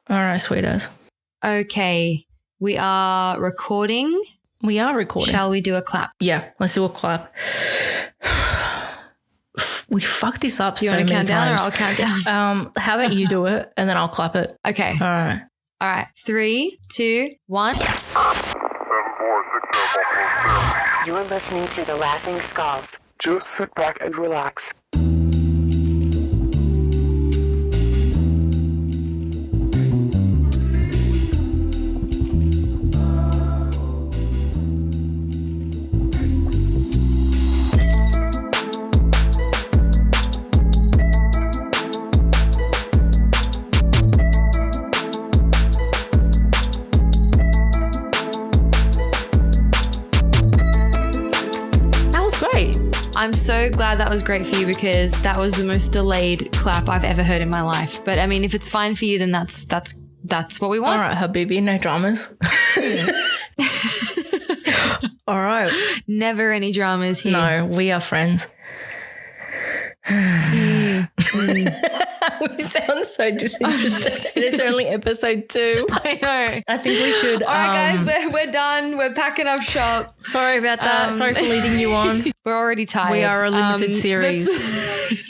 All right, sweetheart. Okay, we are recording. We are recording. Shall we do a clap? Yeah, let's do a clap. We fucked this up so many times. Do you want to count down or I'll count down? How about you do it and then I'll clap it? Okay. All right. 3, 2, 1. 7, 4, 6, 7, You're listening to The Laughing Skulls. Just sit back and relax. I'm so glad that was great for you because that was the most delayed clap I've ever heard in my life. But I mean, if it's fine for you, then that's what we want. All right, Habibi, no dramas. All right. Never any dramas here. No, we are friends. We sound so disinterested and it's only episode 2. I know. I think we should. All right, guys, we're done. We're packing up shop. Sorry about that. Sorry for leading you on. We're already tired. We are a limited series.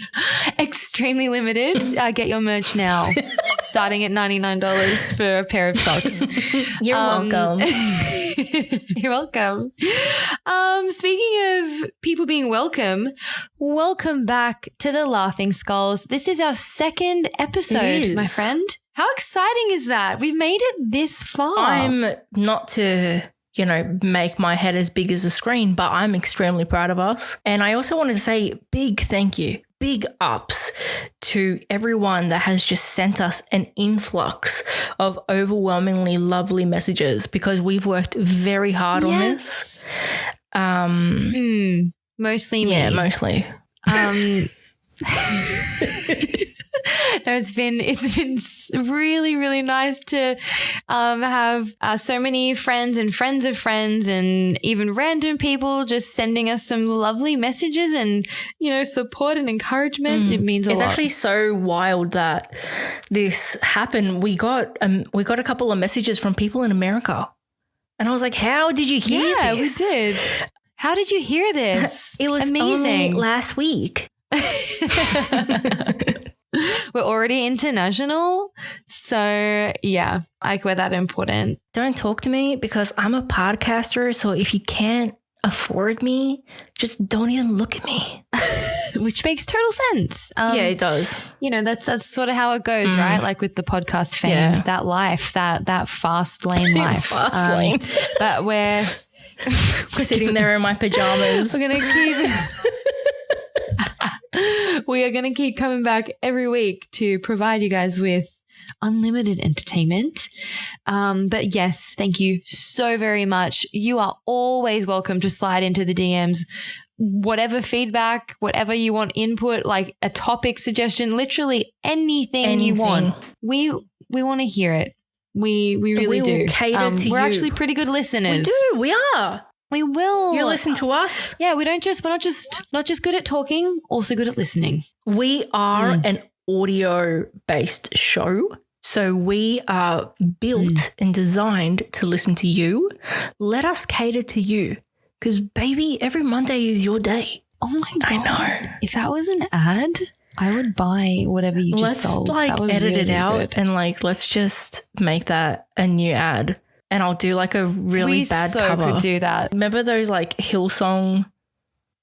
Extremely limited. Get your merch now. Starting at $99 for a pair of socks. You're welcome. You're welcome. Speaking of people being welcome back to the Laughing Skulls. This is our second episode, my friend. How exciting is that? We've made it this far. I'm not to, make my head as big as a screen, but I'm extremely proud of us. And I also wanted to say big thank you. Big ups to everyone that has just sent us an influx of overwhelmingly lovely messages because we've worked very hard on this. Mostly me. Yeah, mostly. No, it's been really, really nice to have so many friends and friends of friends and even random people just sending us some lovely messages and, support and encouragement. It means a lot. It's actually so wild that this happened. We got a couple of messages from people in America. And I was like, how did you hear this? Yeah, we did. How did you hear this? It was amazing. Only last week. We're already international. So, yeah, we're that important. Don't talk to me because I'm a podcaster. So if you can't afford me, just don't even look at me. Which makes total sense. Yeah, it does. That's sort of how it goes, right? Like with the podcast fame, that life, that fast lane life. Fast lane. But we're sitting there in my pajamas. We're going to keep... We are going to keep coming back every week to provide you guys with unlimited entertainment. But yes, thank you so very much. You are always welcome to slide into the DMs. Whatever feedback, whatever you want input, like a topic suggestion, literally anything you want. We want to hear it. We really do. Cater to we're you. Actually pretty good listeners. We are. We will. You listen to us. Yeah, we're not just good at talking, also good at listening. We are an audio-based show. So we are built and designed to listen to you. Let us cater to you. Because, baby, every Monday is your day. Oh, my God. I know. If that was an ad, I would buy whatever you just sold. Let's, edit it out and, let's just make that a new ad. And I'll do, a really bad cover. We could do that. Remember those, Hillsong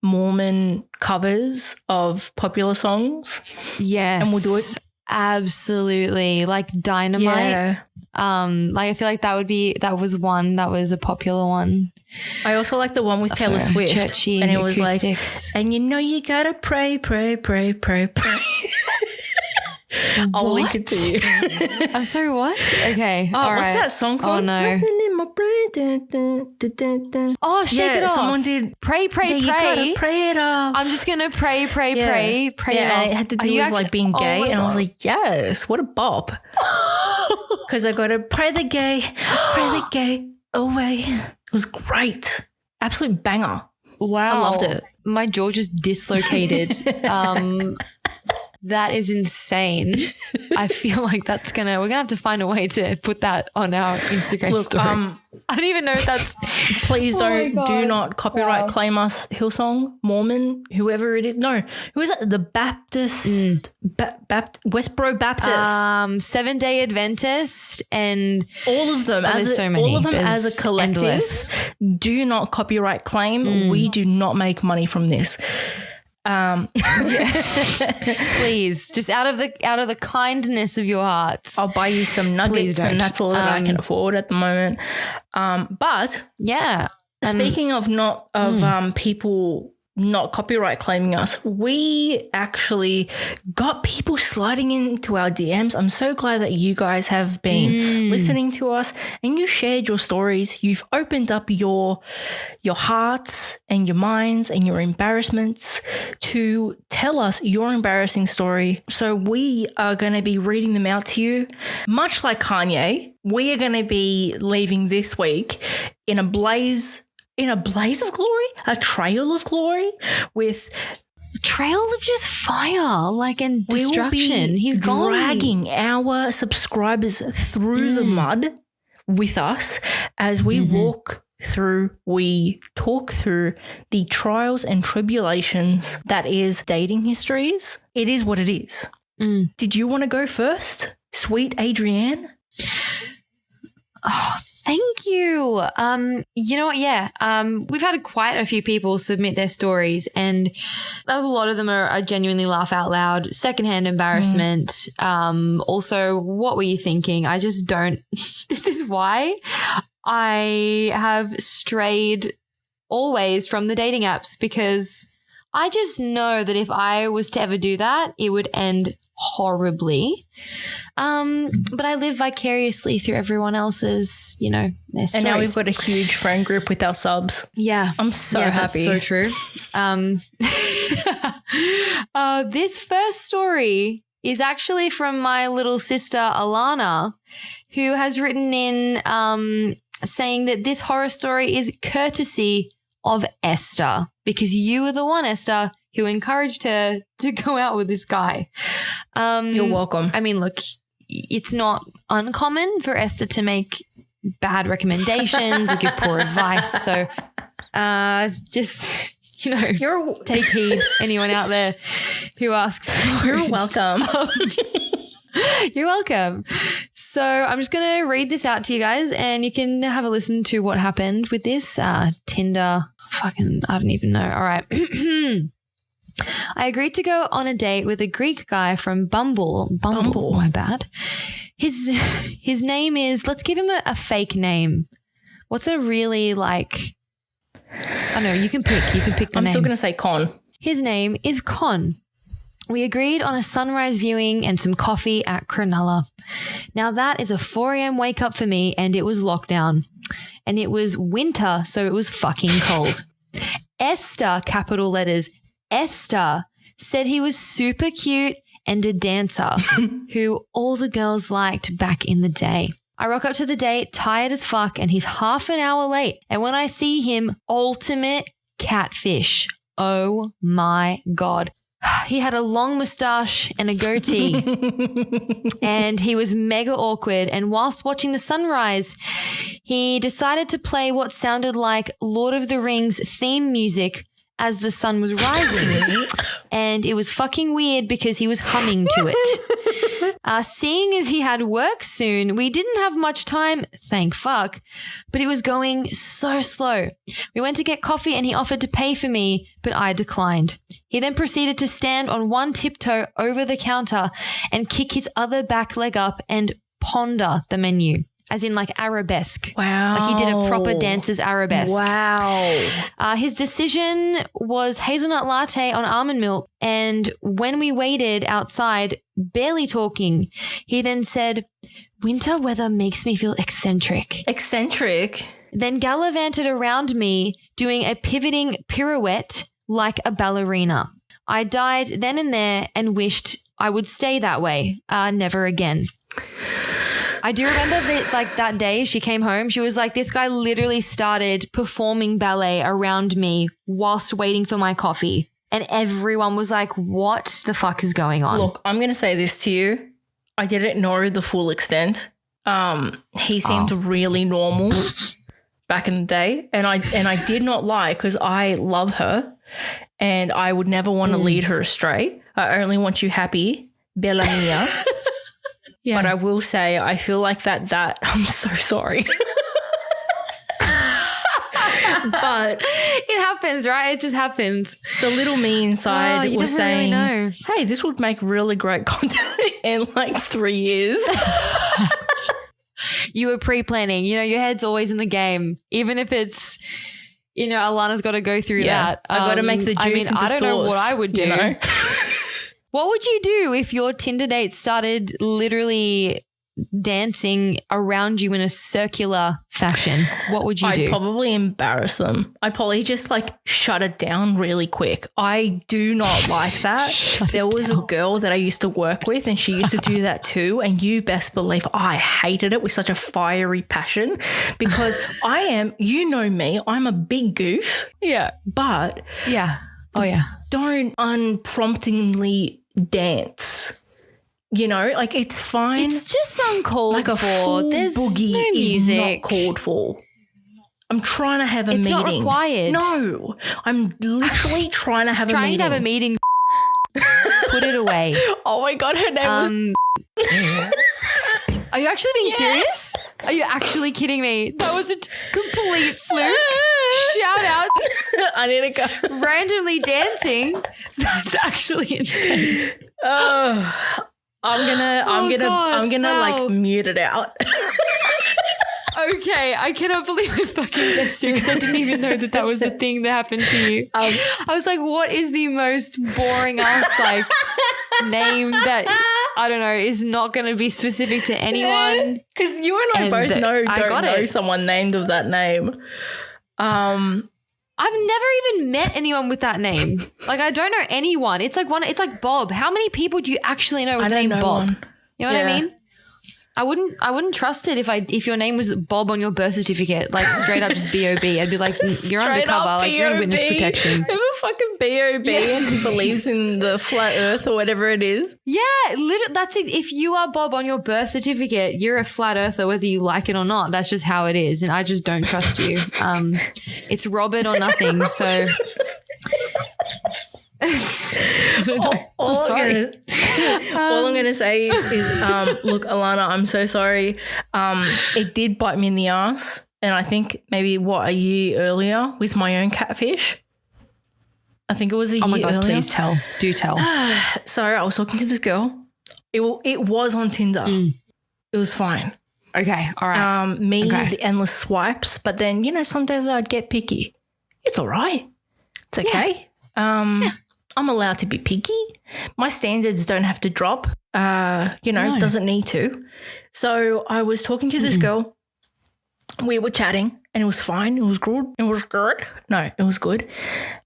Mormon covers of popular songs? Yes. And we'll do it. Absolutely. Like Dynamite. Yeah. I feel like that was a popular one. I also like the one with Taylor Swift. Churchy and it was acoustics. and you gotta pray. I'll link it to you. I'm sorry, what? Okay. Oh, what's that song called? Oh, no. Nothing in my brain. Oh, shake it off. Someone did. Pray. You gotta pray it off. I'm just going to pray it off. And it had to do with being gay. And I was like, yes, what a bop. Because I got to pray the gay away. It was great. Absolute banger. Wow. I loved it. My jaw just dislocated. That is insane. I feel like we're gonna have to find a way to put that on our Instagram Look, story. I don't even know if that's. Please Oh my do God. not copyright claim us, Hillsong, Mormon, whoever it is. No, who is it? The Baptist, Westboro Baptist. 7-Day Adventist and All of them, there's so many. all of them There's as a collective, endless. do not copyright claim. We do not make money from this. Please, just out of the kindness of your hearts. I'll buy you some nuggets, and that's all that I can afford at the moment. But Yeah. speaking of people not copyright claiming us, we actually got people sliding into our DMs. I'm so glad that you guys have been listening to us and you shared your stories. You've opened up your hearts and your minds and your embarrassments to tell us your embarrassing story. So we are going to be reading them out to you. Much like Kanye, we are going to be leaving this week in a blaze of glory, a trail of glory with trail of just fire, like, and destruction. He's dragging our subscribers through the mud with us as we we talk through the trials and tribulations that is dating histories. It is what it is. Did you want to go first, sweet Adrienne? Oh, thank you. You know what? Yeah. We've had quite a few people submit their stories, and a lot of them are genuinely laugh out loud, secondhand embarrassment. Also, what were you thinking? I just don't. This is why I have strayed always from the dating apps, because I just know that if I was to ever do that, it would end horribly. But I live vicariously through everyone else's, their stories. And now we've got a huge friend group with our subs. Yeah. I'm so happy. That's so true. This first story is actually from my little sister, Alana, who has written in saying that this horror story is courtesy of Esther, because you were the one, Esther, who encouraged her to go out with this guy. You're welcome. I mean, look, it's not uncommon for Esther to make bad recommendations or give poor advice. So just, take heed, anyone out there who asks for You're it. welcome. You're welcome. So I'm just going to read this out to you guys, and you can have a listen to what happened with this Tinder. I don't even know. All right. I agreed to go on a date with a Greek guy from Bumble. My bad. His name is, let's give him a fake name. What's a really I don't know, you can pick the name. I'm still going to say Con. His name is Con. We agreed on a sunrise viewing and some coffee at Cronulla. Now that is a 4 a.m. wake up for me, and it was lockdown. And it was winter, so it was fucking cold. Esther, capital letters, Esther, said he was super cute and a dancer who all the girls liked back in the day. I rock up to the date tired as fuck, and he's half an hour late. And when I see him, ultimate catfish. Oh my God. He had a long mustache and a goatee, and he was mega awkward. And whilst watching the sunrise, he decided to play what sounded like Lord of the Rings theme music as the sun was rising. And it was fucking weird because he was humming to it. Seeing as he had work soon, we didn't have much time, thank fuck, but it was going so slow. We went to get coffee and he offered to pay for me, but I declined. He then proceeded to stand on one tiptoe over the counter and kick his other back leg up and ponder the menu. As in arabesque. Wow. Like he did a proper dancer's arabesque. Wow. His decision was hazelnut latte on almond milk. And when we waited outside, barely talking, he then said, winter weather makes me feel eccentric. Eccentric? Then gallivanted around me, doing a pivoting pirouette like a ballerina. I died then and there and wished I would stay that way. Never again. I do remember that that day she came home, she was like, this guy literally started performing ballet around me whilst waiting for my coffee. And everyone was like, what the fuck is going on? Look, I'm going to say this to you. I didn't know the full extent. He seemed really normal back in the day. And I did not lie because I love her and I would never want to lead her astray. I only want you happy, Bella mia. Yeah. But I will say, I feel like that I'm so sorry. But it happens, right? It just happens. the little me inside you was never really saying, know. hey, this would make really great content in like 3 years. You were pre-planning. You know, your head's always in the game, even if it's, you know, Alana's got to go through that. I got to make the juice into I don't know sauce, what I would do. you know? What would you do if your Tinder date started literally dancing around you in a circular fashion? What would you do? I'd probably embarrass them. I'd probably just like shut it down really quick. I do not like that. There was a girl that I used to work with and she used to do that too. And you best believe I hated it with such a fiery passion because I am, you know me, I'm a big goof. Yeah. But Yeah. Oh, yeah. don't unpromptingly dance. You know, like it's fine. It's just uncalled like a for. full There's boogie no is music. not called for. I'm trying to have a It's meeting. not required. No, I'm literally trying to have a Trying meeting. to have a meeting. Put it away. Oh my God, her name was... Are you actually being serious? Are you actually kidding me? That was a complete fluke. Shout out. I need to go. Randomly dancing. That's actually insane. Oh, I'm gonna wow. like mute it out. Okay, I cannot believe I fucking guessed you because I didn't even know that was a thing that happened to you. I was like, what is the most boring ass like name that I don't know is not going to be specific to anyone? Because you and I both don't know someone named of that name. I've never even met anyone with that name. Like I don't know anyone. It's like Bob. How many people do you actually know with the name Bob? One. You know what I mean? I wouldn't trust it if your name was Bob on your birth certificate, like straight up just B.O.B. I'd be like, you're undercover, like you're in witness protection. Have a fucking B.O.B. and he believes in the flat earth or whatever it is. Yeah, literally, that's it. If you are Bob on your birth certificate, you're a flat earther, whether you like it or not. That's just how it is, and I just don't trust you. It's Robert or nothing. So. All I'm gonna say is look, Alana, I'm so sorry. It did bite me in the ass, and I think maybe a year earlier with my own catfish. I think it was a year earlier. Oh my God, please tell. Do tell. So I was talking to this girl. It was on Tinder. It was fine. Okay, all right. The endless swipes, but then some days I'd get picky. It's all right. It's okay. Yeah. I'm allowed to be picky. My standards don't have to drop. No. Doesn't need to. So I was talking to this girl. We were chatting and it was fine. It was good. It was good. No, it was good.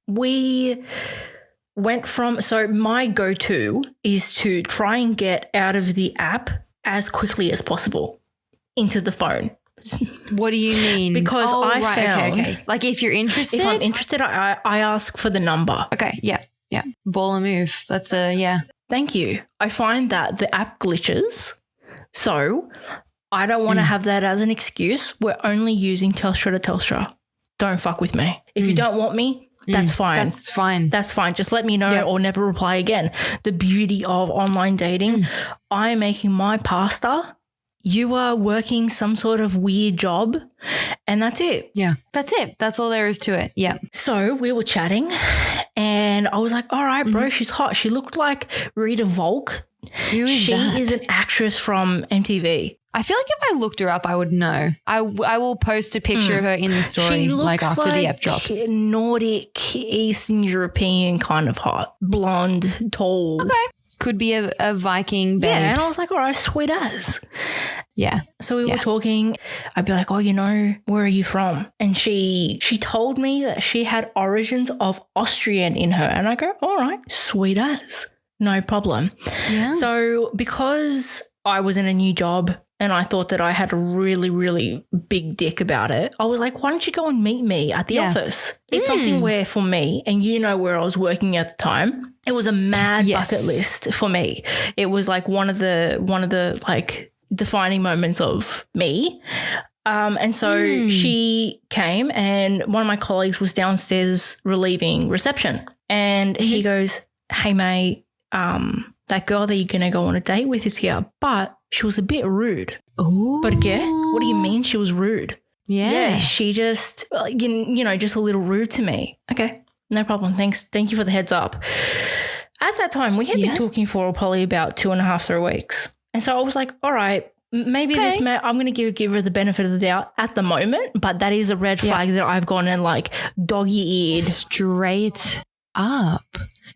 We went so my go-to is to try and get out of the app as quickly as possible into the phone. What do you mean? Because I found... Okay. Like if you're interested? If I'm interested, I ask for the number. Okay, yeah. Yeah. Ball and move. That's yeah. Thank you. I find that the app glitches. So I don't want to have that as an excuse. We're only using Telstra to Telstra. Don't fuck with me. If you don't want me, that's fine. That's fine. That's fine. Just let me know or never reply again. The beauty of online dating, I'm making my pasta. You are working some sort of weird job and that's it. Yeah, that's it. That's all there is to it. Yeah. So we were chatting and I was like, all right, bro, she's hot. She looked like Rita Volk. Who is she that? is an actress from MTV. I feel like if I looked her up, I would know. I will post a picture of her in the story she looks after like the app drops. Nordic, Eastern European kind of hot. Blonde, tall. Okay. Could be a Viking babe. Yeah, and I was like, all right, sweet as. Yeah. So we were talking. I'd be like, oh, where are you from? And she told me that she had origins of Austrian in her. And I go, all right, sweet as. No problem. Yeah. So because I was in a new job and I thought that I had a really, really big dick about it, I was like, why don't you go and meet me at the office? It's something where for me, and you know where I was working at the time, it was a mad bucket list for me. It was like one of the like defining moments of me. And so she came, and one of my colleagues was downstairs relieving reception, and he goes, hey mate, that girl that you're going to go on a date with is here, but she was a bit rude. Ooh. But again, what do you mean she was rude? Yeah. She just, you know, just a little rude to me. Okay, no problem. Thanks. Thank you for the heads up. At that time, we had been talking for probably about 2.5, 3 weeks. And so I was like, all right, maybe I'm going to give her the benefit of the doubt at the moment, but that is a red flag that I've gone and like doggy-eared. Straight up.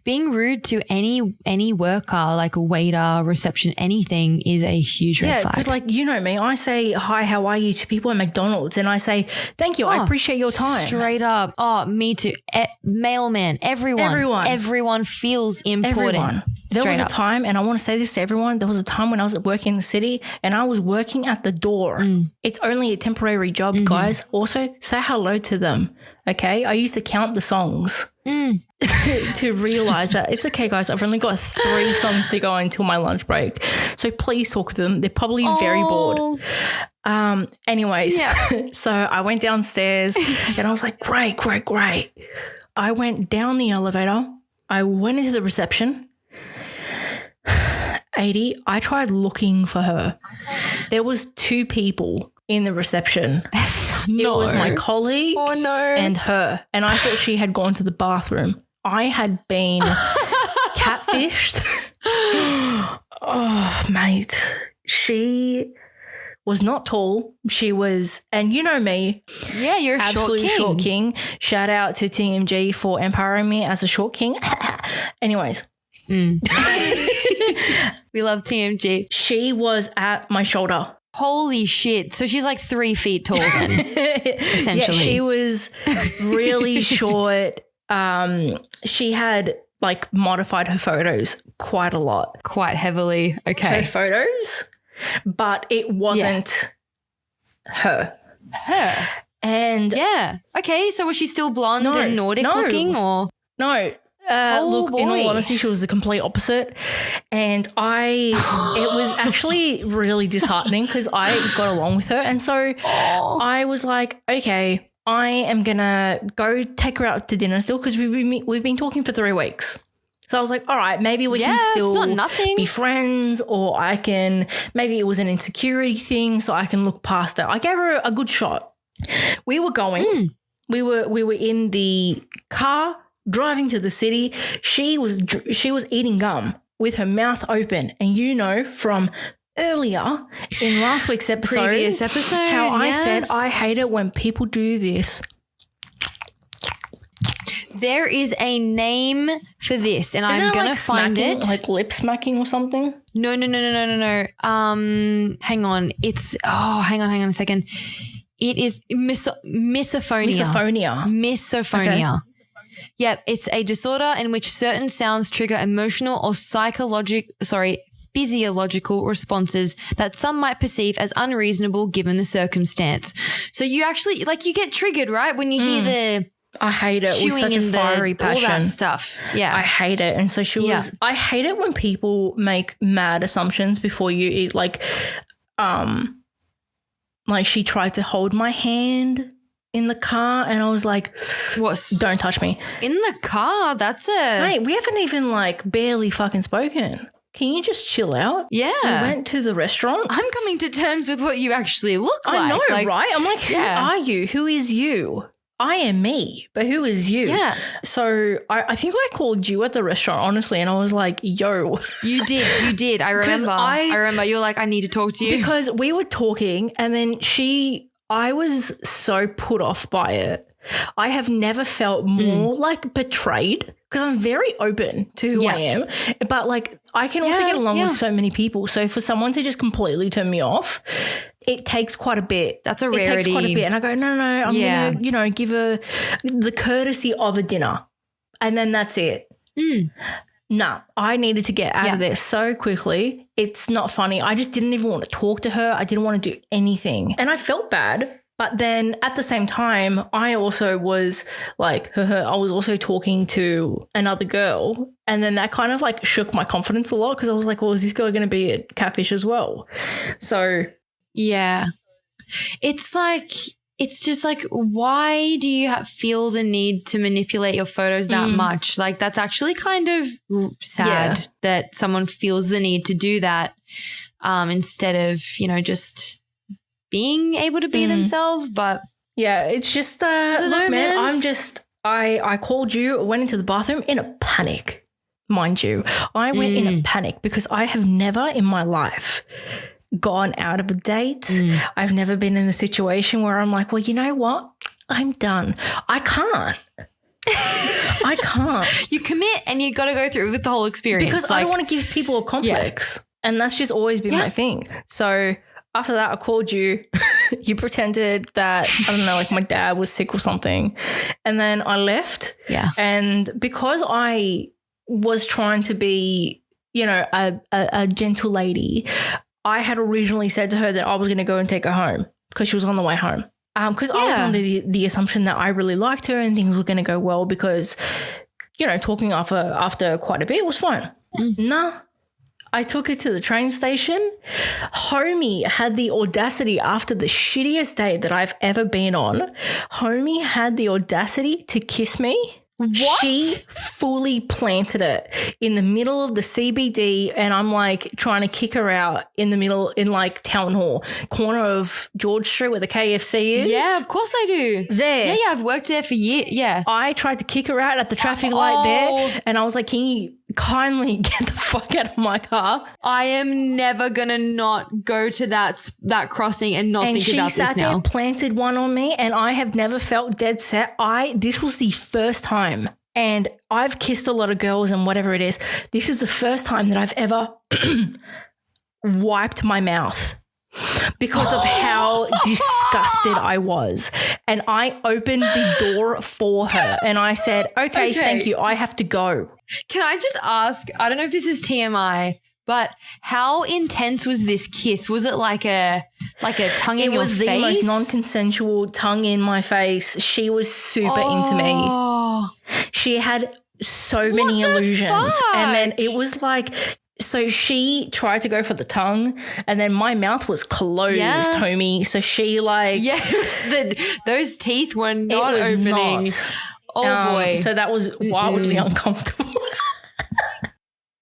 Being rude to any worker, like a waiter, reception, anything is a huge red flag. Because like, you know me, I say, hi, how are you to people at McDonald's, and I say, thank you, I appreciate your time. Straight up. Oh, me too. Mailman, everyone feels important. Everyone. There was a time, and I want to say this to everyone, there was a time when I was working in the city and I was working at the door. It's only a temporary job, guys. Also, say hello to them, okay? I used to count the songs to realize that it's okay, guys, I've only got 3 songs to go until my lunch break. So please talk to them. They're probably very bored. Anyways, so I went downstairs and I was like, great. I went down the elevator. I went into the reception. 80, I tried looking for her. There was 2 people in the reception. It was my colleague and her. And I thought she had gone to the bathroom. I had been catfished. Oh, mate. She was not tall. She was, and you know me. Yeah, you're absolute short king. Shout out to TMG for empowering me as a short king. Anyways. We love TMG. She was at my shoulder. Holy shit. So she's like 3 feet tall then, essentially. Yeah, she was really short. She had like modified her photos quite a lot. Quite heavily. Okay. Her photos, but it wasn't her. And okay, so was she still blonde and Nordic looking or? No. Look, in all honesty, she was the complete opposite. And it was actually really disheartening because I got along with her. And so I was like, okay, I am going to go take her out to dinner still because we've been talking for 3 weeks. So I was like, all right, maybe we can still be friends, or maybe it was an insecurity thing, so I can look past it. I gave her a good shot. We were going, we were in the car driving to the city. She was eating gum with her mouth open. And you know from earlier in last week's previous episode, how I said I hate it when people do this. There is a name for this, and I'm going to find it. Like lip smacking or something? No. Hang on. Hang on a second. It is misophonia. Misophonia. Okay. Yep, it's a disorder in which certain sounds trigger emotional or physiological responses that some might perceive as unreasonable given the circumstance. So you actually, like, you get triggered, right? When you hear the I hate it with such a fiery passion. All that stuff. Yeah. I hate it. And so she was, I hate it when people make mad assumptions before you eat. Like she tried to hold my hand in the car and I was like, what? Don't touch me. In the car? That's it. Mate, we haven't even like barely fucking spoken. Can you just chill out? Yeah. We went to the restaurant. I'm coming to terms with what you actually look like. I know, right? I'm like, who are you? Who is you? I am me, but who is you? Yeah. So I think I called you at the restaurant, honestly, and I was like, yo. You did. I remember. I remember. You were like, I need to talk to you. Because we were talking and then I was so put off by it. I have never felt more like betrayed because I'm very open to who I am. But like I can also get along with so many people. So for someone to just completely turn me off, it takes quite a bit. That's a rarity. It takes quite a bit. And I go, no, I'm going to, give her the courtesy of a dinner. And then that's it. nah, I needed to get out of there so quickly. It's not funny. I just didn't even want to talk to her. I didn't want to do anything. And I felt bad. But then at the same time, I also was like, I was also talking to another girl. And then that kind of like shook my confidence a lot because I was like, well, is this girl going to be a catfish as well? So. Yeah. It's like, it's just like, why do you feel the need to manipulate your photos that much? Like, that's actually kind of sad that someone feels the need to do that instead of, you know, just being able to be themselves. But yeah, it's just look, man, I called you, went into the bathroom in a panic, mind you. I went in a panic because I have never in my life gone out of a date. I've never been in a situation where I'm like, well, you know what? I'm done. I can't. I can't. You commit and you got to go through with the whole experience. Because I don't want to give people a complex. Yeah. And that's just always been my thing. So after that, I called you. You pretended that, I don't know, like my dad was sick or something. And then I left. Yeah. And because I was trying to be, you know, a gentle lady, I had originally said to her that I was going to go and take her home because she was on the way home. Because I was under the assumption that I really liked her and things were going to go well because, you know, talking after quite a bit was fine. Nah. I took her to the train station. Homie had the audacity after the shittiest date that I've ever been on. Homie had the audacity to kiss me. What? She fully planted it in the middle of the CBD and I'm like trying to kick her out in the middle in like Town Hall, corner of George Street where the KFC is. Yeah, of course I do. There. Yeah, I've worked there for years. Yeah. I tried to kick her out at the traffic light there and I was like, can you kindly get the fuck out of my car? I am never going to not go to that crossing and not think about this now. And she sat there, planted one on me and I have never felt dead set. This was the first time. And I've kissed a lot of girls and whatever it is. This is the first time that I've ever wiped my mouth because of how disgusted I was. And I opened the door for her and I said, okay, thank you. I have to go. Can I just ask, I don't know if this is TMI, but how intense was this kiss? Was it like a tongue in your face? It was the most non-consensual tongue in my face. She was super into me. She had so many illusions. And then it was like, so she tried to go for the tongue and then my mouth was closed, homie. So she like. Yes, those teeth were not opening. Oh boy. So that was wildly uncomfortable.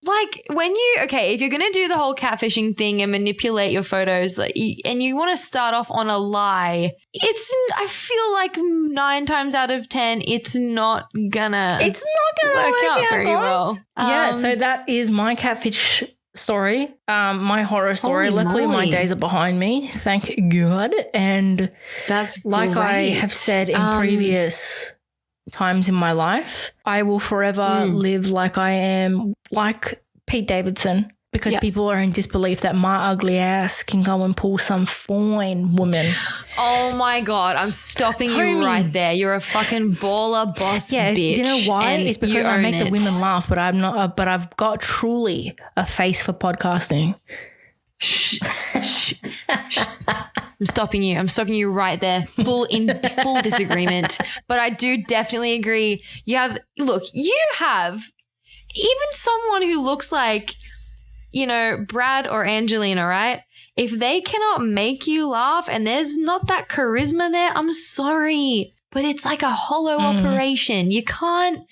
Like if you're going to do the whole catfishing thing and manipulate your photos and you want to start off on a lie, I feel like 9 times out of 10, it's not gonna work out very well. Yeah. So that is my catfish story, my horror story. Luckily, my days are behind me. Thank God. And that's like great. I have said in previous times in my life, I will forever live like I am, like Pete Davidson, because people are in disbelief that my ugly ass can go and pull some fine woman. Oh my God, I'm stopping you right there. You're a fucking baller boss bitch. You know why? It's because I make the women laugh, but I'm not. But I've got truly a face for podcasting. I'm stopping you. I'm stopping you right there. Full disagreement. But I do definitely agree. You have even someone who looks like, you know, Brad or Angelina, right? If they cannot make you laugh and there's not that charisma there, I'm sorry. But it's like a hollow operation. You can't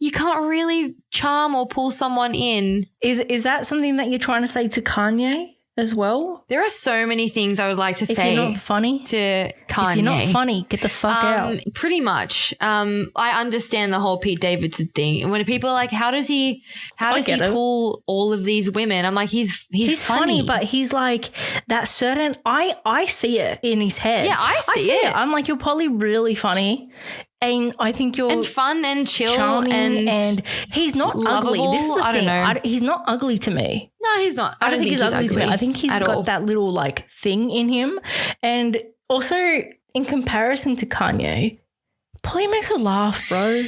really charm or pull someone in. Is that something that you're trying to say to Kanye as well? There are so many things I would like to say. If you're not funny to Kanye. If you're not funny, get the fuck out. Pretty much. I understand the whole Pete Davidson thing. When people are like, how does he pull all of these women? I'm like, he's funny, but he's like that certain. I see it in his head. Yeah, I see it. I'm like, you're probably really funny. And I think you're fun and chill charming and he's not lovable. ugly. This is the thing. Know. He's not ugly to me. No, he's not. I don't think he's ugly to me. I think he's got that little like thing in him. And also in comparison to Kanye, Polly makes her laugh, bro.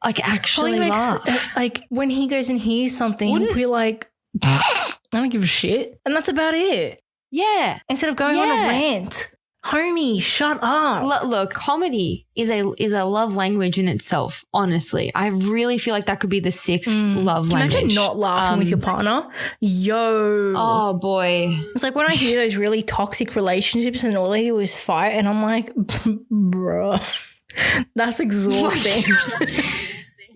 Like actually Polly makes laugh. like when he goes and hears something, we're like, I don't give a shit, and that's about it. Yeah. Instead of going on a rant, homie, shut up. Look, comedy is a love language in itself. Honestly, I really feel like that could be the sixth love language. Imagine not laughing with your partner. Yo. Oh boy. It's like when I hear those really toxic relationships and all they do is fight, and I'm like, bruh, that's exhausting.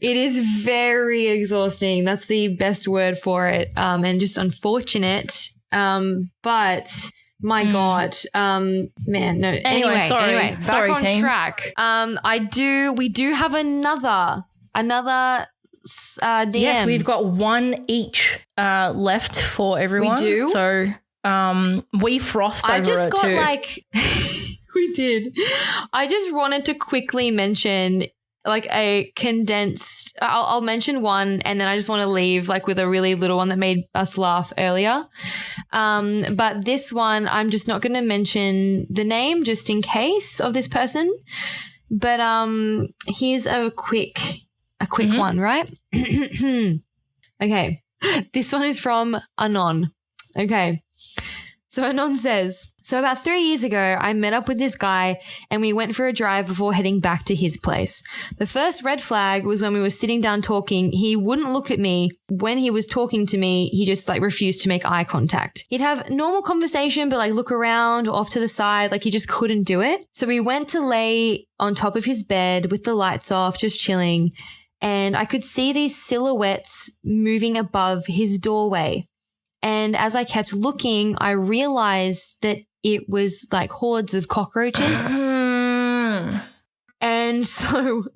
It is very exhausting. That's the best word for it. And just unfortunate. But my God, man, no. Anyway, back on team. track. We do have another DM. Yes, we've got one each left for everyone. We do. So we frothed over I just it got too. like we did. I just wanted to quickly mention like a condensed. I'll mention one, and then I just want to leave like with a really little one that made us laugh earlier. But this one, I'm just not going to mention the name just in case of this person. But here's a quick one, right? Okay, this one is from Anon. Okay. So Anon says, so about 3 years ago, I met up with this guy and we went for a drive before heading back to his place. The first red flag was when we were sitting down talking, he wouldn't look at me. When he was talking to me, he just like refused to make eye contact. He'd have normal conversation, but like look around or off to the side, like he just couldn't do it. So we went to lay on top of his bed with the lights off, just chilling. And I could see these silhouettes moving above his doorway. And as I kept looking, I realized that it was like hordes of cockroaches. And so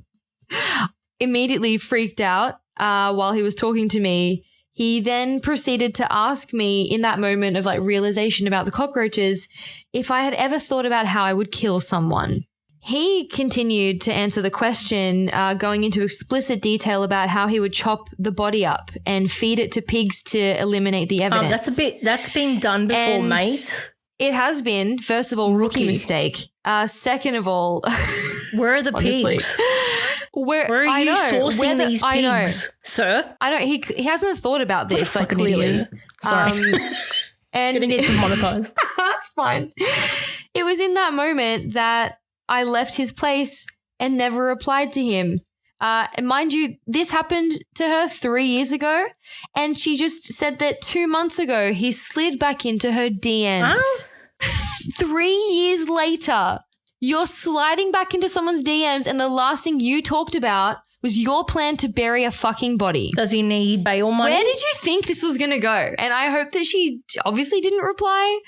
immediately freaked out while he was talking to me. He then proceeded to ask me in that moment of like realization about the cockroaches if I had ever thought about how I would kill someone. He continued to answer the question, going into explicit detail about how he would chop the body up and feed it to pigs to eliminate the evidence. That's been done before, And mate. It has been. First of all, rookie mistake. Second of all, where are the honestly, pigs? Where are you sourcing these pigs, sir? I know he hasn't thought about this. What a like fucking clearly, idiot. Sorry. and Gonna get demonetized. That's fine. It was in that moment that I left his place and never replied to him. And mind you, this happened to her 3 years ago, and she just said that 2 months ago he slid back into her DMs. Huh? 3 years later, you're sliding back into someone's DMs, and the last thing you talked about was your plan to bury a fucking body. Does he need bail money? Where did you think this was going to go? And I hope that she obviously didn't reply.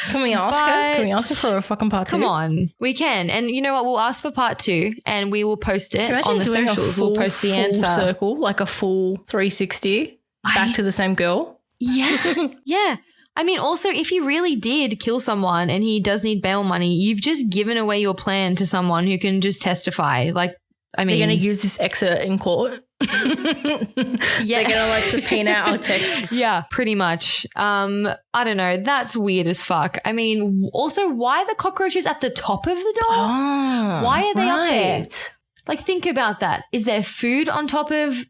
Can we ask her? Can we ask her for a fucking part 2? Come on. We can. And you know what? We'll ask for part 2 and we will post it on the socials. We'll post the answer. Full circle, like a full 360 back to the same girl. Yeah. Yeah. I mean, also, if he really did kill someone and he does need bail money, you've just given away your plan to someone who can just testify. Like, I mean, they're going to use this excerpt in court. Yeah. They're going to like subpoena our texts. Yeah, pretty much. I don't know. That's weird as fuck. I mean, also, why are the cockroaches at the top of the door? Oh, why are they up there? right. Like, think about that. Is there food on top of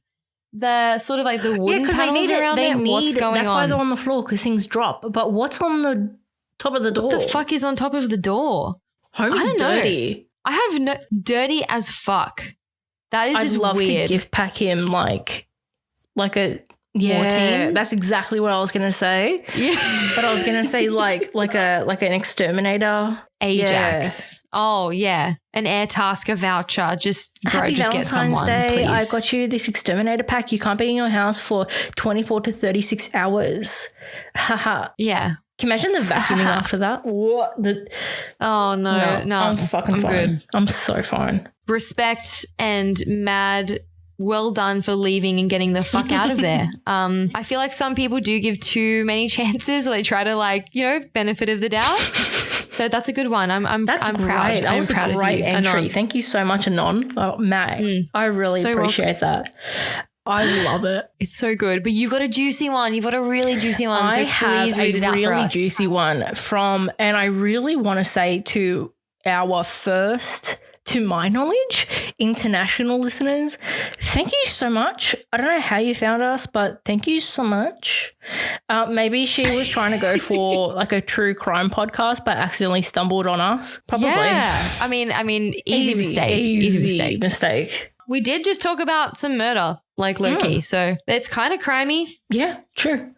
the sort of like the wooden because panels they need around it. it? What's going that's on? why they're on the floor, because things drop. But what's on the top of the door? What the fuck is on top of the door? Home is dirty. I have no dirty as fuck. That is just I'd love weird. to gift pack him like a Mortein? That's exactly what I was gonna say. Yeah. But I was gonna say like an exterminator. Ajax. Yeah. Oh yeah, an Air Tasker voucher. Just bro, Happy just Valentine's get someone, Day. please. I got you this exterminator pack. You can't be in your house for 24 to 36 hours. Haha. Yeah. Can you imagine the vacuuming after that? What the? Oh no, I'm fucking fine. good. I'm so fine. Respect and mad. Well done for leaving and getting the fuck out of there. I feel like some people do give too many chances, or they try to like, you know, benefit of the doubt. So that's a good one. I'm proud. That was a great entry. Anon. Thank you so much, Anon. Oh, Matt, I really So appreciate that. I love it. It's so good. But you've got a juicy one. You've got a really juicy one. So please read it out for us. I have a really juicy one and I really want to say to our first to my knowledge, international listeners, thank you so much. I don't know how you found us, but thank you so much. Maybe she was trying to go for like a true crime podcast, but accidentally stumbled on us. Probably. Yeah. I mean, easy mistake. We did just talk about some murder, like low-key, so it's kind of crimey. Yeah, true.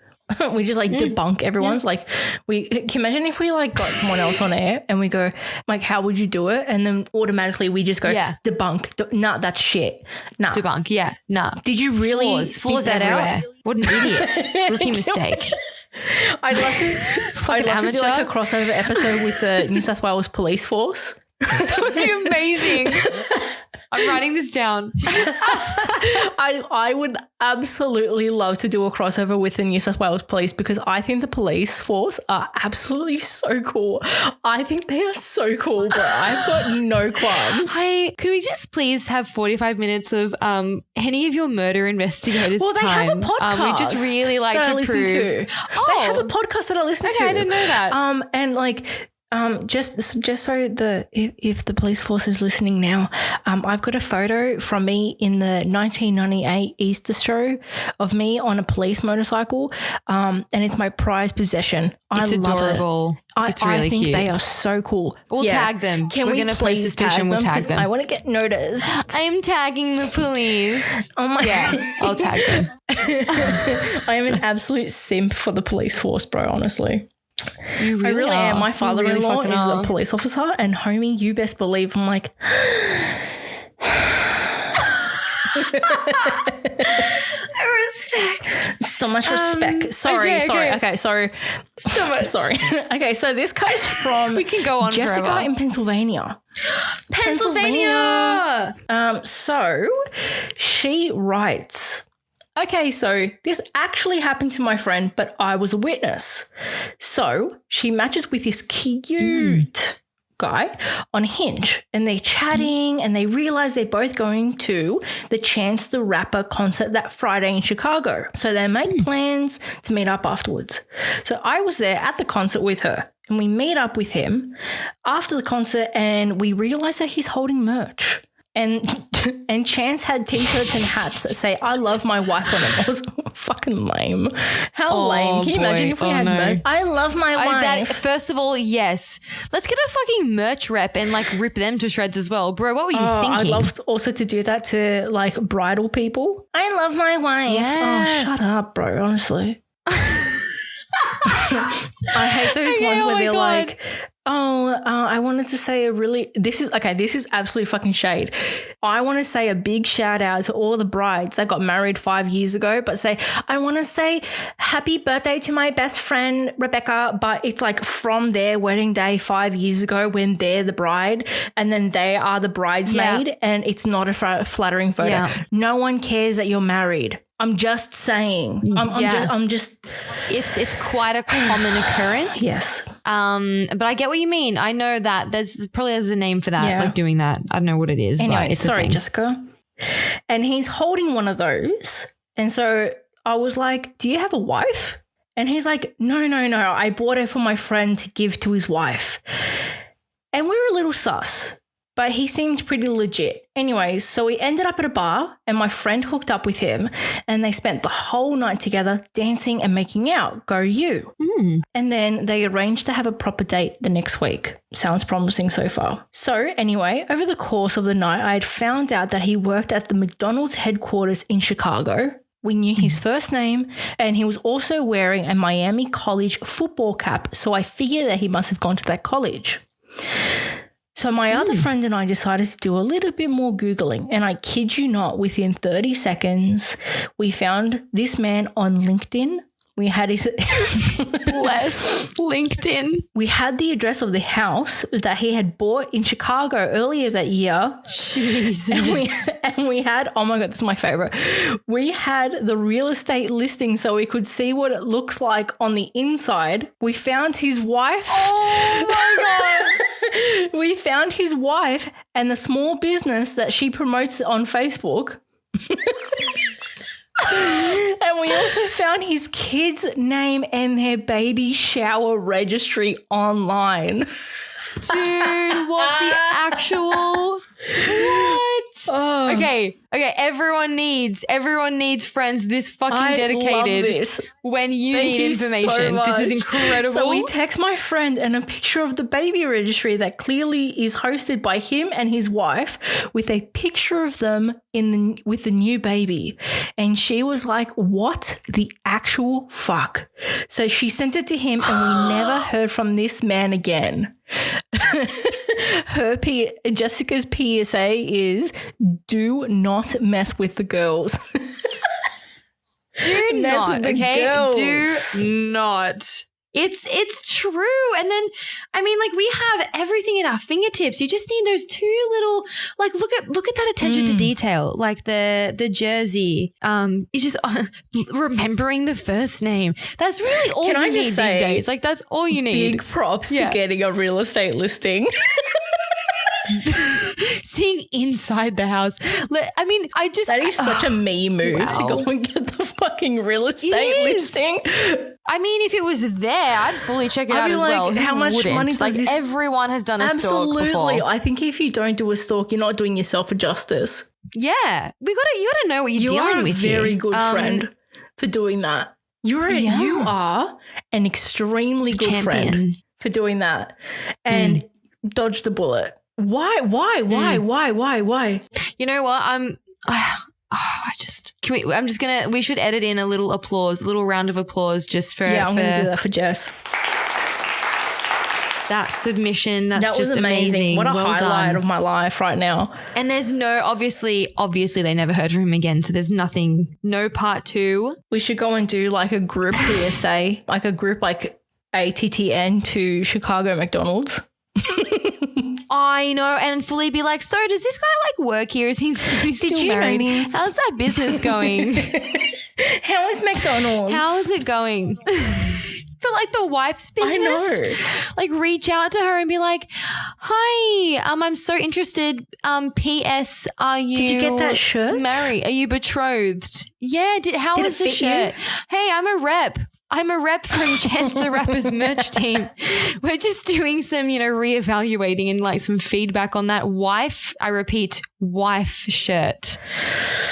We just like debunk everyone's like can you imagine if we like got someone else on air and we go like, how would you do it? And then automatically we just go debunk. Nah, that's shit. Nah. Debunk. Yeah. Nah. Did you really flaws think that everywhere? out? What an idiot. Rookie mistake. I'd love to do like a crossover episode with the New South Wales police force. That would be amazing. I'm writing this down. I would absolutely love to do a crossover with the New South Wales police because I think the police force are absolutely so cool. I think they are so cool, but I've got no qualms. Could we just please have 45 minutes of any of your murder investigators' They time? have a podcast. We just really like to listen prove. to. They have a podcast that I listen to. Okay, I didn't know that. And like. Just so if the police force is listening now, I've got a photo from me in the 1998 Easter show of me on a police motorcycle, and it's my prized possession. It's I love adorable. It. I think cute. they are so cool. We'll tag them. We're going to play suspicion. We'll tag them. I want to get noticed. I'm tagging the police. Oh my! Yeah, I'll tag them. I am an absolute simp for the police force, bro. Honestly. You really I really are. am. My father-in-law really is a police officer, and homie, you best believe I'm like. Respect. So much respect. Sorry. Okay, so much. Sorry. Okay, so this comes from We can go on Jessica forever. in Pennsylvania. Pennsylvania. So she writes. Okay, so this actually happened to my friend, but I was a witness. So she matches with this cute guy on Hinge and they're chatting and they realize they're both going to the Chance the Rapper concert that Friday in Chicago. So they make plans to meet up afterwards. So I was there at the concert with her and we meet up with him after the concert and we realize that he's holding merch. And Chance had t-shirts and hats that say "I love my wife" on them. It was fucking lame. How lame! Can you imagine if we had merch? I love my wife. First of all, yes. Let's get a fucking merch rep and like rip them to shreds as well, bro. What were you thinking? I'd love also to do that to like bridal people. I love my wife. Yes. Oh, shut up, bro. Honestly. I hate those ones where they're like, I wanted to say this is absolute fucking shade. I want to say a big shout out to all the brides that got married 5 years ago, but I want to say happy birthday to my best friend, Rebecca, but it's like from their wedding day 5 years ago when they're the bride and then they are the bridesmaid and it's not a flattering photo. Yeah. No one cares that you're married. I'm just saying. I'm just. It's quite a common occurrence. Yes. But I get what you mean. I know that there's a name for that, like doing that. I don't know what it is. Anyway, but it's sorry, Jessica. And he's holding one of those, and so I was like, "Do you have a wife?" And he's like, "No. I bought it for my friend to give to his wife." And we were a little sus. But he seemed pretty legit. Anyways, so we ended up at a bar and my friend hooked up with him and they spent the whole night together dancing and making out. Go you. And then they arranged to have a proper date the next week. Sounds promising so far. So anyway, over the course of the night, I had found out that he worked at the McDonald's headquarters in Chicago. We knew his first name and he was also wearing a Miami College football cap. So I figured that he must have gone to that college. So my other friend and I decided to do a little bit more Googling, and I kid you not, within 30 seconds, we found this man on LinkedIn. We had his bless LinkedIn. We had the address of the house that he had bought in Chicago earlier that year. Jesus. And we had, oh my God, this is my favorite. We had the real estate listing so we could see what it looks like on the inside. We found his wife. Oh my God. We found his wife and the small business that she promotes on Facebook. And we also found his kid's name and their baby shower registry online. Dude, what the actual what? Oh. Okay. Everyone needs friends this fucking dedicated love this. when you Thank need you information. so This is much. incredible. So we text my friend and a picture of the baby registry that clearly is hosted by him and his wife with a picture of them with the new baby. And she was like, what the actual fuck? So she sent it to him and we never heard from this man again. Jessica's PSA is do not mess with the girls. Do Mess not, with the okay? girls. Do not. It's true. And then, I mean, like, we have everything at our fingertips. You just need those two little, like, look at that attention to detail. Like the jersey. It's just remembering the first name. That's really all Can you I need just these say, days. Like, that's all you need. Big props Yeah. to getting a real estate listing. Seeing inside the house. I mean, That is such a me move to go Wow. and get the fucking real estate is. listing. I mean, if it was there, I'd fully check it I'd out be as like, well. how Who much wouldn't? money does like this- everyone has done a stalk Absolutely. before. I think if you don't do a stalk, you're not doing yourself a justice. Yeah, you gotta know what you're You dealing are a with. very here. good friend for doing that. You are an extremely good Champion. friend for doing that and dodge the bullet. Why? You know what? We should edit in a little applause, a little round of applause just for Yeah, I'm going to for do that for Jess. that submission. That's That was just amazing. What a well highlight done. of my life right now. And there's obviously they never heard from him again. So there's no part 2. We should go and do like a group PSA, like a group like ATTN to Chicago McDonald's. I know, and fully be like, so does this guy like work here? Is he still you know married? him? How's that business going? How is McDonald's? How is it going? For like the wife's business. I know. Like reach out to her and be like, hi, I'm so interested. P.S. Are you Did you get that shirt? married? Are you betrothed? Yeah. How Did was it the fit you? shirt? Hey, I'm a rep from Chance the Rapper's merch team. We're just doing some, reevaluating and like some feedback on that wife shirt.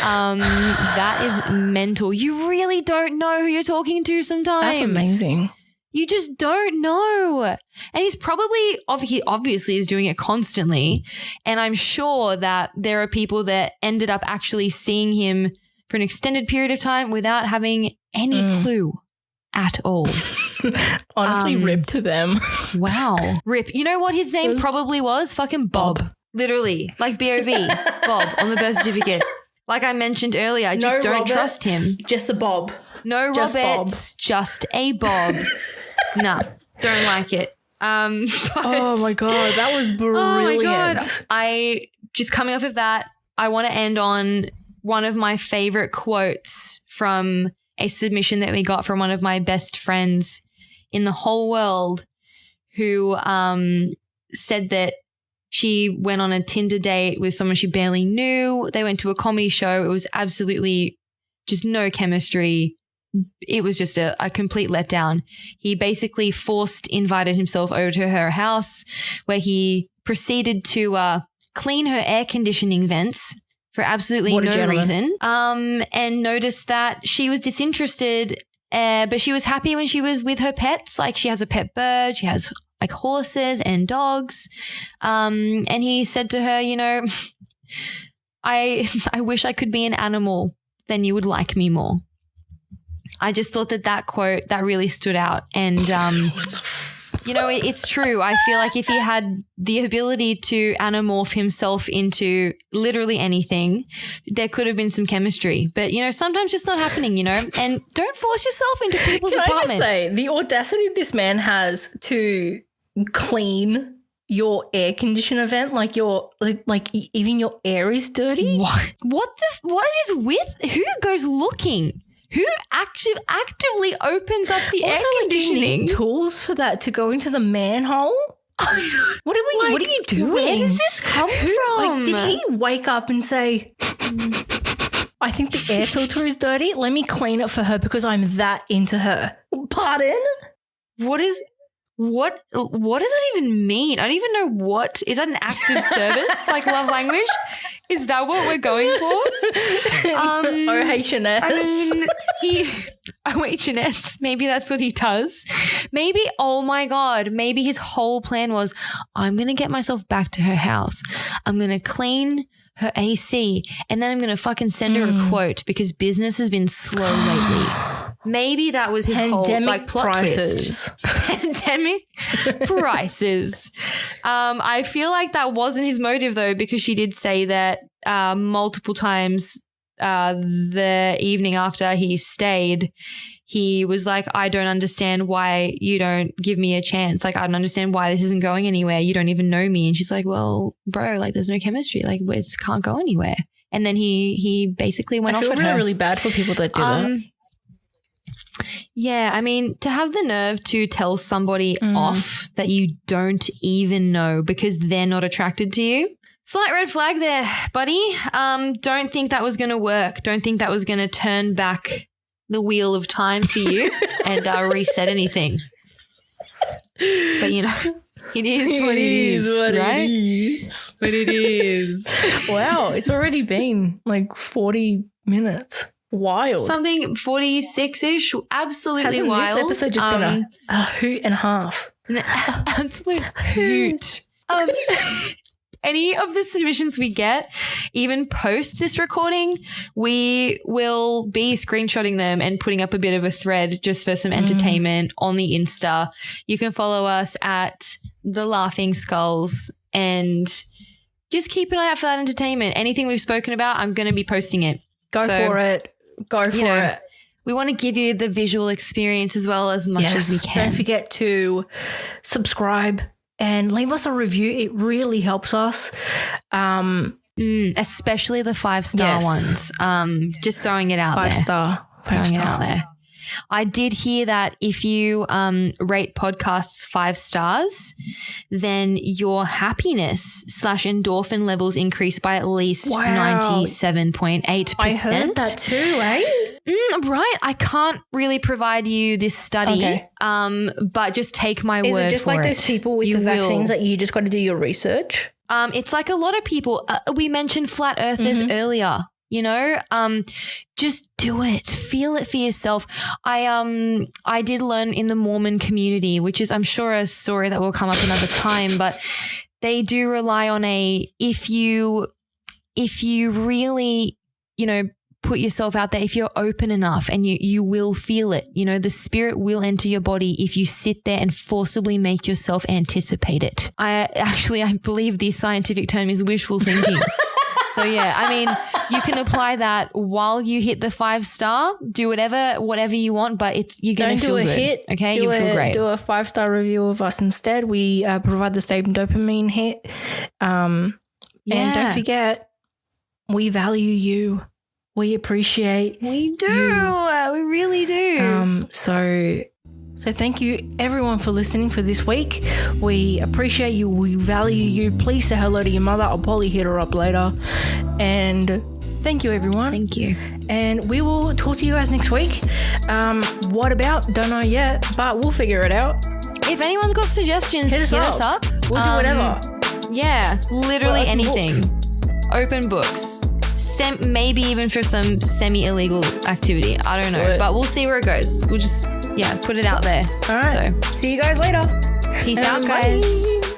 That is mental. You really don't know who you're talking to sometimes. That's amazing. You just don't know. And he's probably, he obviously is doing it constantly. And I'm sure that there are people that ended up actually seeing him for an extended period of time without having any clue at all. Honestly, rip to them. Wow. Rip. You know what his name probably was? Fucking Bob. Literally. Like B-O-B. Bob on the birth certificate. Like I mentioned earlier, I just don't trust him. Just a Bob. No Just Roberts, just a Bob. Nah, don't like it. Oh my God, that was brilliant. Oh my God. I just coming off of that, I want to end on one of my favorite quotes from a submission that we got from one of my best friends in the whole world who said that she went on a Tinder date with someone she barely knew. They went to a comedy show. It was absolutely just no chemistry. It was just a complete letdown. He basically invited himself over to her house where he proceeded to clean her air conditioning vents for absolutely no reason. And noticed that she was disinterested, but she was happy when she was with her pets. Like she has a pet bird, she has like horses and dogs. And he said to her, I wish I could be an animal, then you would like me more. I just thought that quote, that really stood out. And, it's true. I feel like if he had the ability to anamorph himself into literally anything, there could have been some chemistry. But, sometimes just not happening, and don't force yourself into people's apartments. Can I just say, the audacity this man has to clean your air conditioner vent, like even your air is dirty. What is with, who goes looking? Who actively opens up the air conditioning? You need tools for that to go into the manhole. What are you doing? Where does this come from? Did he wake up and say, I think the air filter is dirty. Let me clean it for her because I'm that into her. Pardon? What is What does that even mean? I don't even know what. Is that an active service like love language? Is that what we're going for? OH&S. I mean, OH&S, maybe that's what he does. Maybe, oh my God, maybe his whole plan was, I'm going to get myself back to her house. I'm going to clean her AC and then I'm going to fucking send her a quote because business has been slow lately. Maybe that was his whole like plot twist. Pandemic prices. I feel like that wasn't his motive though, because she did say that multiple times the evening after he stayed, he was like, I don't understand why you don't give me a chance. Like, I don't understand why this isn't going anywhere. You don't even know me. And she's like, well, bro, like there's no chemistry. Like it can't go anywhere. And then he basically went off at her. I feel really bad for people that do that. Yeah, I mean, to have the nerve to tell somebody off that you don't even know because they're not attracted to you. Slight red flag there, buddy. Don't think that was going to work. Don't think that was going to turn back the wheel of time for you and reset anything. But, you know, it is what it is, right? What it is. Wow, it's already been like 40 minutes. Wild. Something 46-ish. Absolutely Hasn't wild. This episode just been a hoot and a half. An absolute hoot. Any of the submissions we get, even post this recording, we will be screenshotting them and putting up a bit of a thread just for some entertainment on the Insta. You can follow us at The Laughing Skulls and just keep an eye out for that entertainment. Anything we've spoken about, I'm going to be posting it. Go for it. We want to give you the visual experience as well as much as we can. Don't forget to subscribe and leave us a review. It really helps us. Especially the 5-star ones. Just throwing it out there. 5-star. Throwing it out there. I did hear that if you rate podcasts 5 stars, then your happiness / endorphin levels increase by at least 97.8%. I heard that too, eh? Right. I can't really provide you this study, but just take my word for it. Is it just like those people with the vaccines that you just got to do your research? It's like a lot of people. We mentioned flat earthers earlier. You know, just do it. Feel it for yourself. I did learn in the Mormon community, which is, I'm sure, a story that will come up another time, but they do rely on if you really, you know, put yourself out there, if you're open enough and you will feel it, you know, the spirit will enter your body if you sit there and forcibly make yourself anticipate it. I believe the scientific term is wishful thinking. So, yeah, I mean, you can apply that while you hit the 5-star. Do whatever you want, but you're going to feel good. Hit. Okay, you feel great. Do a 5-star review of us instead. We provide the same dopamine hit. And don't forget, we value you. We appreciate We do. You. We really do. So thank you everyone for listening for this week. We appreciate you. We value you. Please say hello to your mother. I'll probably hit her up later. And thank you, everyone. Thank you. And we will talk to you guys next week. What about? Don't know yet, but we'll figure it out. If anyone's got suggestions, hit us up. We'll do whatever. Yeah, literally anything. Books. Open books. Maybe even for some semi-illegal activity. I don't know, but we'll see where it goes. We'll just, put it out there. All right. So, see you guys later. Peace out, guys. Bye.